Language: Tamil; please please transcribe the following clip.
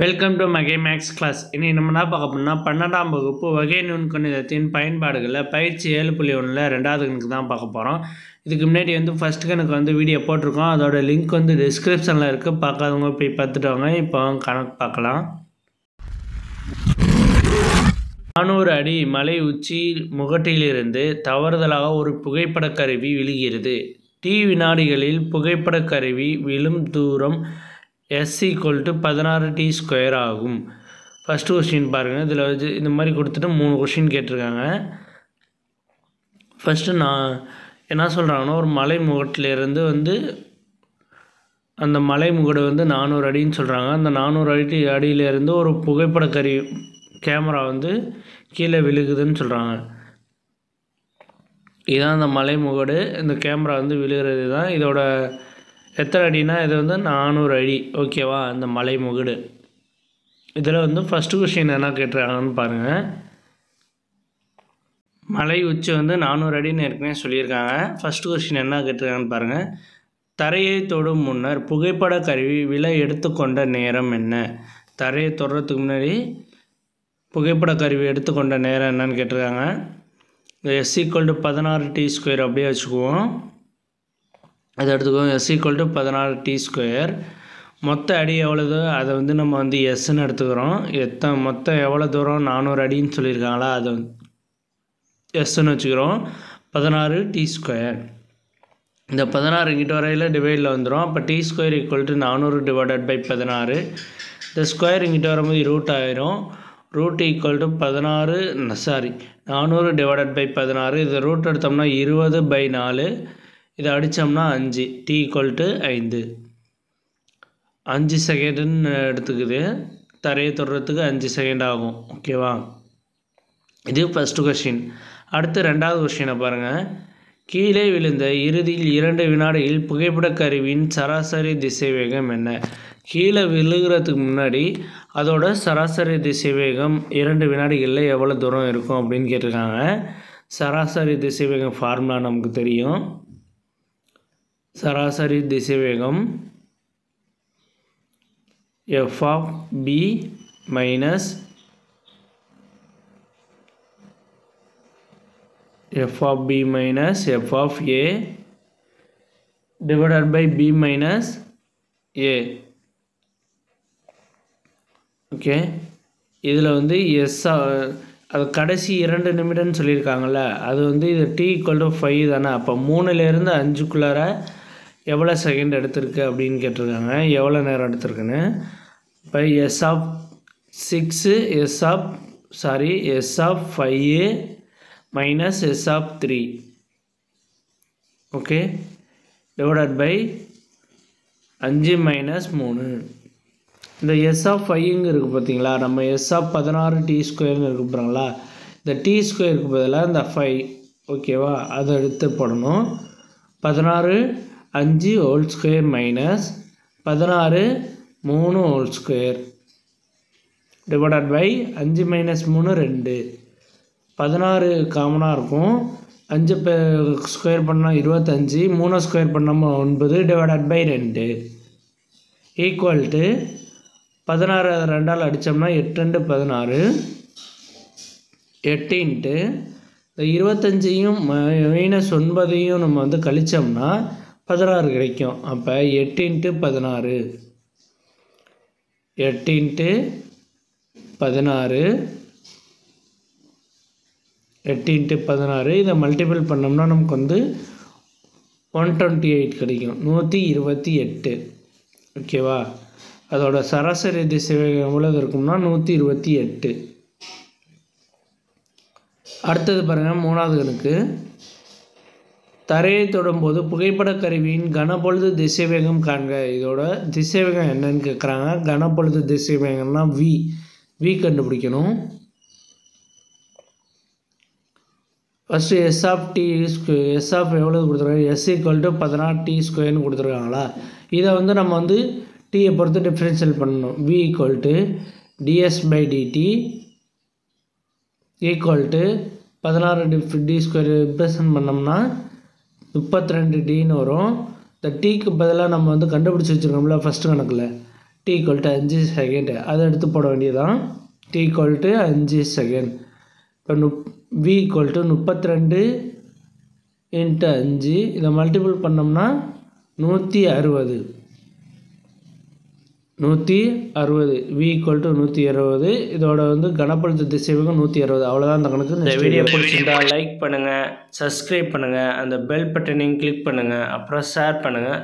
வெல்கம் டு மகே மேக்ஸ் கிளாஸ். இனி நம்ம என்ன பார்க்க போனால் 12ஆம் வகுப்பு வகை நுண்கணிதத்தின் பயன்பாடுகளில் பயிற்சி 7.1 ரெண்டாவது கணக்கு தான் பார்க்க போகிறோம். இதுக்கு முன்னாடி ஃபஸ்ட் கணக்கு வீடியோ போட்டிருக்கோம். அதோட லிங்க் டிஸ்கிரிப்ஷனில் இருக்குது. பார்க்காதவங்க போய் பார்த்துட்டு வாங்க. இப்போ கணக்கு பார்க்கலாம். 400 அடி மலை உச்சி முகட்டிலிருந்து தவறுதலாக ஒரு புகைப்பட கருவி விழுகிறது. t வினாடிகளில் புகைப்பட கருவி விழும் தூரம் s = 16t² ஆகும். ஃபஸ்ட்டு கொஸ்டின் பாருங்கள். இதில் இந்த மாதிரி கொடுத்துட்டு 3 கொஸ்டின் கேட்டிருக்காங்க. ஃபஸ்ட்டு நான் என்ன சொல்கிறாங்கன்னா, ஒரு மலை முகட்டிலேருந்து அந்த மலை முகடு 400 அடின்னு சொல்கிறாங்க. அந்த 400 அடியிலேருந்து ஒரு புகைப்பட கருவி கேமரா கீழே விழுகுதுன்னு சொல்கிறாங்க. இதுதான் அந்த மலை முகடு. இந்த கேமரா விழுகிறது தான். இதோட எத்தனை அடினா இது 400 அடி. ஓகேவா? அந்த மலை முகடு. இதில் ஃபஸ்ட்டு கொஸ்டின் என்ன கேட்டிருக்காங்கன்னு பாருங்கள். மலை உச்சி 400 அடின்னு ஏற்கனவே சொல்லியிருக்காங்க. ஃபஸ்ட்டு கொஸ்டின் என்ன கேட்டிருக்காங்கன்னு பாருங்கள். தரையை தொடும் முன்னர் புகைப்பட கருவி விழ எடுத்துக்கொண்ட நேரம் என்ன? தரையை தொடுறதுக்கு முன்னாடி புகைப்பட கருவி எடுத்துக்கொண்ட நேரம் என்னன்னு கேட்டிருக்காங்க. s = 16t² அப்படியே வச்சுக்குவோம். அதை எடுத்துக்குவோம். s = 16t². மொத்த அடி எவ்வளோதோ அதை நம்ம எஸ்ன்னு எடுத்துக்கிறோம். மொத்தம் எவ்வளோ தூரம் 400 அடின்னு சொல்லியிருக்காங்களா, அதை எஸ்ன்னு வச்சுக்கிறோம். 16t². இந்த 16 இங்கிட்ட வரையில் டிவைடில் வந்துடும். அப்போ t² = 400/16. இந்த ஸ்கொயர் இங்கிட்ட வரும்போது ரூட் ஆயிரும். ரூட் = 400/16. இது ரூட் எடுத்தோம்னா 20/4. இதை அடித்தோம்னா 5. t = 5. 5 செகண்டுன்னு எடுத்துக்குது. தரையை தொடுறதுக்கு 5 செகண்ட் ஆகும். ஓகேவா? இது ஃபஸ்ட்டு கொஸ்டின். அடுத்து ரெண்டாவது கொஸ்டினை பாருங்கள். கீழே விழுந்த இறுதியில் 2 வினாடியில் புகைப்பட கருவியின் சராசரி திசைவேகம் என்ன? கீழே விழுகிறதுக்கு முன்னாடி அதோட சராசரி திசைவேகம் 2 வினாடிகளில் எவ்வளோ தூரம் இருக்கும் அப்படின்னு கேட்டிருக்காங்க. சராசரி திசைவேகம் ஃபார்முலா நமக்கு தெரியும். சராசரி திசைவேகம் f(b) - f(b) - f(a) divided by b minus a. Okay. இதில் எஸ் அது கடைசி 2 நிமிடம்னு சொல்லியிருக்காங்கள்ல, அது இது t = 5 தானே. அப்போ 3லேருந்து 5க்குள்ளார எவ்வளோ செகண்ட் எடுத்திருக்கு அப்படின்னு கேட்டிருக்காங்க. எவ்வளோ நேரம் எடுத்திருக்குன்னு. இப்போ s(6) s(5a) minus s(3) okay, divided by 5 - 3. இந்த s(5) இருக்குது பார்த்தீங்களா, நம்ம s(16t²) இருக்கு பாருங்களா. இந்த t²க்கு பதிலாக இந்த 5, ஓகேவா, அதை எடுத்து போடணும். 16 5 whole square minus 16 3 whole square divided by 5 - 3 2. 16 காமனாக இருக்கும். 5 ஸ்கொயர் பண்ணால் 25, 3 ஸ்கொயர் பண்ணாமல் 9 டிவைடட் பை 2 ஈக்குவல் டு 16 2ஆல் அடித்தோம்னா 8 2 16. 8 இன்ட்டு இந்த 25யும் மைனஸ் 9யும் நம்ம கழித்தோம்னா 16 கிடைக்கும். அப்போ 8 × 16 8 × 16 8 × 16. இதை மல்டிபிள் பண்ணோம்னா நமக்கு 128 கிடைக்கும். 128. ஓகேவா? அதோட சராசரி திசைவேகம் எவ்வளவு இருக்கும்னா 128. அடுத்தது பாருங்கள், மூணாவது கணக்கு. தரையை தொடும்போது புகைப்பட கருவியின் கனப்பொழுது திசைவேகம் காண்க. இதோட திசைவேகம் என்னன்னு கேட்குறாங்க. கனப்பொழுது திசைவேகம்னா v கண்டுபிடிக்கணும். ஃபஸ்ட்டு s எவ்வளோ கொடுத்துருக்காங்க? s = 16t² கொடுத்துருக்காங்களா. இதை நம்ம டீயை பொறுத்து டிஃப்ரென்ஷியல் பண்ணணும். v = ds/dt = 16d² ரிப்ரசன்ட் பண்ணோம்னா 32dன்னு வரும். இந்த டீக்கு பதிலாக நம்ம கண்டுபிடிச்சி வச்சுருக்கோம்ல ஃபஸ்ட்டு கணக்கில், t = 5 செகண்ட். அதை எடுத்து போட வேண்டியதான். t = 5 second. இப்போ v = 32 × 5. இதை மல்டிபிள் பண்ணோம்னா 160. v = 160. இதோட கனப்படுத்த திசைவேகம் 160. அவ்வளோதான் இந்த கணக்கு. இந்த வீடியோ பிடிச்சிருந்தா லைக் பண்ணுங்கள், சப்ஸ்கிரைப் பண்ணுங்கள், அந்த பெல் பட்டனையும் கிளிக் பண்ணுங்கள், அப்புறம் ஷேர் பண்ணுங்கள்.